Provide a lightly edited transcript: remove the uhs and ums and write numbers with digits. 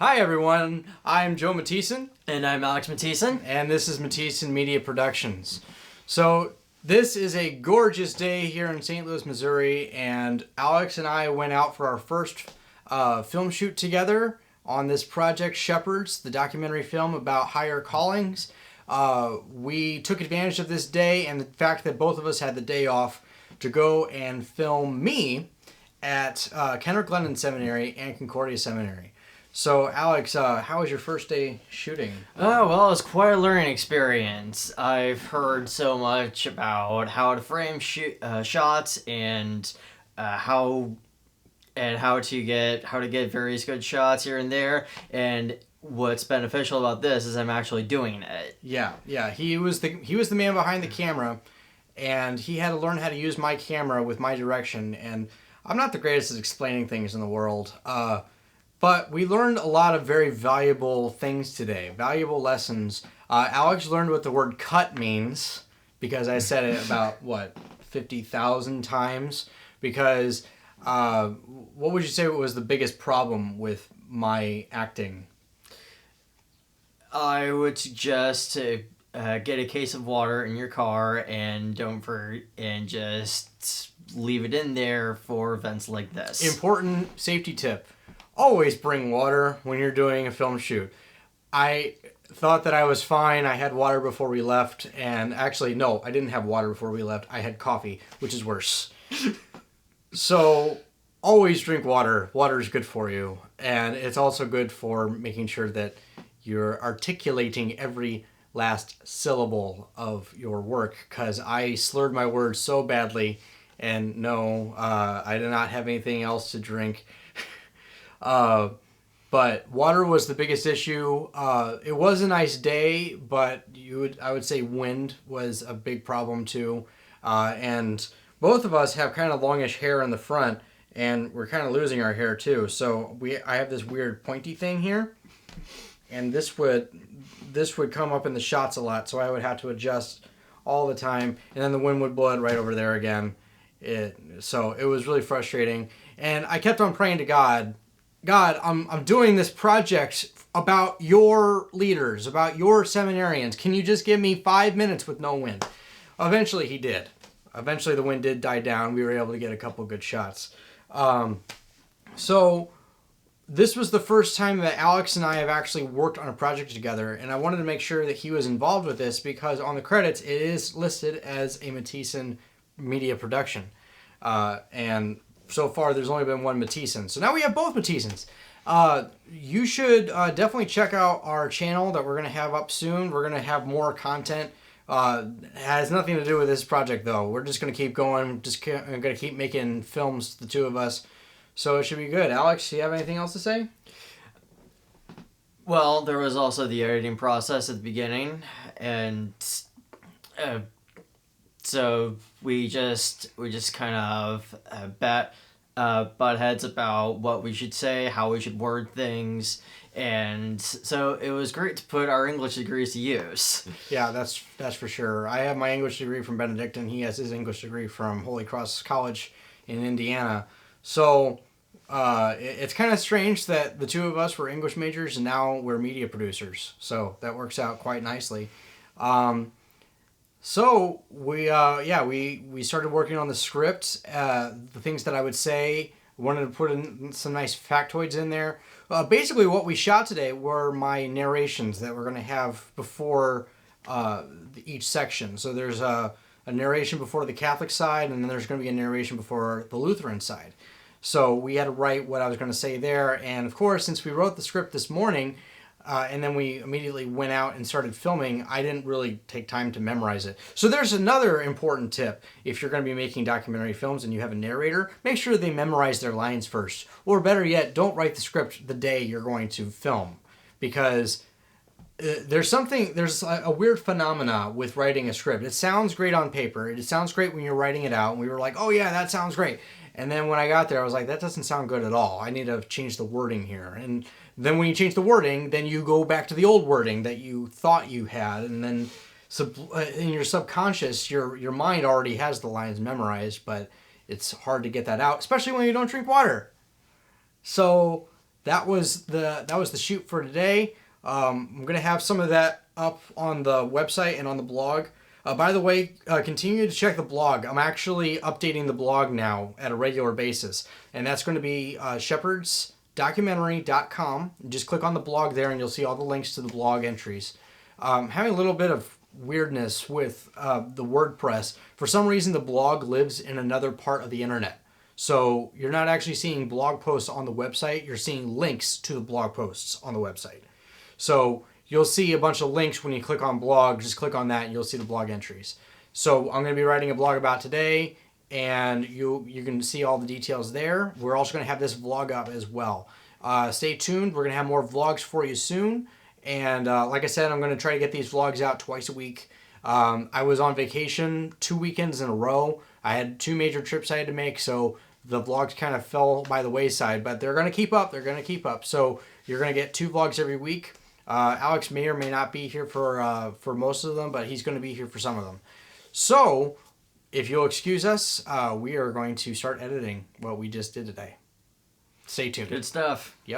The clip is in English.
Hi everyone, I'm Joe Mathiesen. And I'm Alex Mathiesen. And this is Mathiesen Media Productions. So this is a gorgeous day here in St. Louis, Missouri, and Alex and I went out for our first film shoot together on this project, Shepherds, the documentary film about higher callings. We took advantage of this day and the fact that both of us had the day off to go and film me at Kendrick Glennon Seminary and Concordia Seminary. So, Alex, how was your first day shooting? Oh, well, it was quite a learning experience. I've heard so much about how to frame shots and how to get various good shots here and there. And what's beneficial about this is I'm actually doing it. Yeah. He was the man behind the camera, and he had to learn how to use my camera with my direction. And I'm not the greatest at explaining things in the world. But we learned a lot of very valuable things today, valuable lessons. Alex learned what the word cut means because I said it about, 50,000 times? Because what would you say was the biggest problem with my acting? I would suggest to get a case of water in your car and just leave it in there for events like this. Important safety tip. Always bring water when you're doing a film shoot. I thought that I was fine. I had water before we left, and actually, no, I didn't have water before we left. I had coffee, which is worse. So, always drink water. Water is good for you, and it's also good for making sure that you're articulating every last syllable of your work, because I slurred my words so badly, and no, I did not have anything else to drink. But water was the biggest issue. It was a nice day, but I would say wind was a big problem too. And both of us have kind of longish hair in the front, and we're kind of losing our hair too. So I have this weird pointy thing here, and this would come up in the shots a lot. So I would have to adjust all the time, and then the wind would blow it right over there again. So it was really frustrating, and I kept on praying to God. God, I'm doing this project about your leaders, about your seminarians. Can you just give me 5 minutes with no wind? Eventually he did. Eventually the wind did die down. We were able to get a couple good shots. So this was the first time that Alex and I have actually worked on a project together, and I wanted to make sure that he was involved with this because on the credits it is listed as a Mathiesen media production. And so far, there's only been one Mathiesen. So now we have both Mathiesens. You should definitely check out our channel that we're going to have up soon. We're going to have more content. It has nothing to do with this project, though. We're just going to keep going. I'm going to keep making films, the two of us. So it should be good. Alex, do you have anything else to say? Well, there was also the editing process at the beginning, and so we just kind of butt heads about what we should say, how we should word things, and so it was great to put our English degrees to use. Yeah, that's for sure. I have my English degree from Benedictine. He has his English degree from Holy Cross College in Indiana. So it's kind of strange that the two of us were English majors and now we're media producers. So that works out quite nicely. So we started working on the script. The things that I would say, wanted to put in some nice factoids in there. Basically, what we shot today were my narrations that we're going to have before each section. So there's a narration before the Catholic side, and then there's going to be a narration before the Lutheran side. So we had to write what I was going to say there. And of course, since we wrote the script this morning, and then we immediately went out and started filming, I didn't really take time to memorize it. So there's another important tip. If you're going to be making documentary films and you have a narrator, make sure they memorize their lines first. Or better yet, don't write the script the day you're going to film. Because there's a weird phenomena with writing a script. It sounds great on paper. It sounds great when you're writing it out. And we were like, oh yeah, that sounds great. And then when I got there, I was like, that doesn't sound good at all. I need to change the wording here. And then when you change the wording, then you go back to the old wording that you thought you had. And then in your subconscious, your mind already has the lines memorized, but it's hard to get that out, especially when you don't drink water. So that was the shoot for today. I'm gonna have some of that up on the website and on the blog. By the way, continue to check the blog. I'm actually updating the blog now at a regular basis, and that's going to be shepherdsdocumentary.com. Just click on the blog there, and you'll see all the links to the blog entries. Having a little bit of weirdness with the WordPress. For some reason, the blog lives in another part of the internet. So you're not actually seeing blog posts on the website. You're seeing links to the blog posts on the website. So you'll see a bunch of links when you click on blog. Just click on that and you'll see the blog entries. So I'm going to be writing a blog about today, and you can see all the details there. We're also going to have this vlog up as well. Stay tuned. We're going to have more vlogs for you soon. And like I said, I'm going to try to get these vlogs out twice a week. I was on vacation 2 weekends in a row. I had 2 major trips I had to make, so the vlogs kind of fell by the wayside. But they're going to keep up. They're going to keep up. So you're going to get 2 vlogs every week. Alex may or may not be here for most of them, but he's going to be here for some of them. So if you'll excuse us, we are going to start editing what we just did today. Stay tuned. Good stuff. Yep.